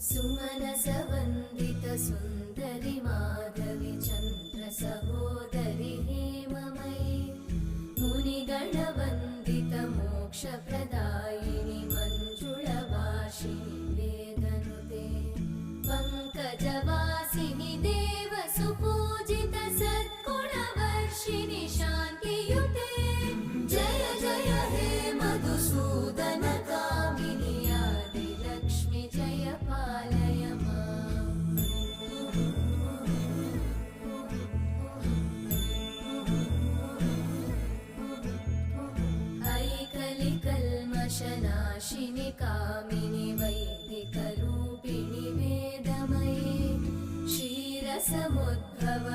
सुमनसवन्दित सुन्दरि माधवि चन्द्र सहोदरि हेममयि मुनिगणवन्दित मोक्षप्रदायिनि मञ्जुळभाषिणि वेदनुते पङ्कजवासिनि देवसुपूजित सद्गुणवर्षिणि शान्तियुते जय जय हे मधुसूदन कामिनि आदिलक्ष्मि जय पालय माम्। ऐकलिकल्मषनाशिनि कामिनि वैदिकरूपिणि वेदमये क्षीरसमुद्भव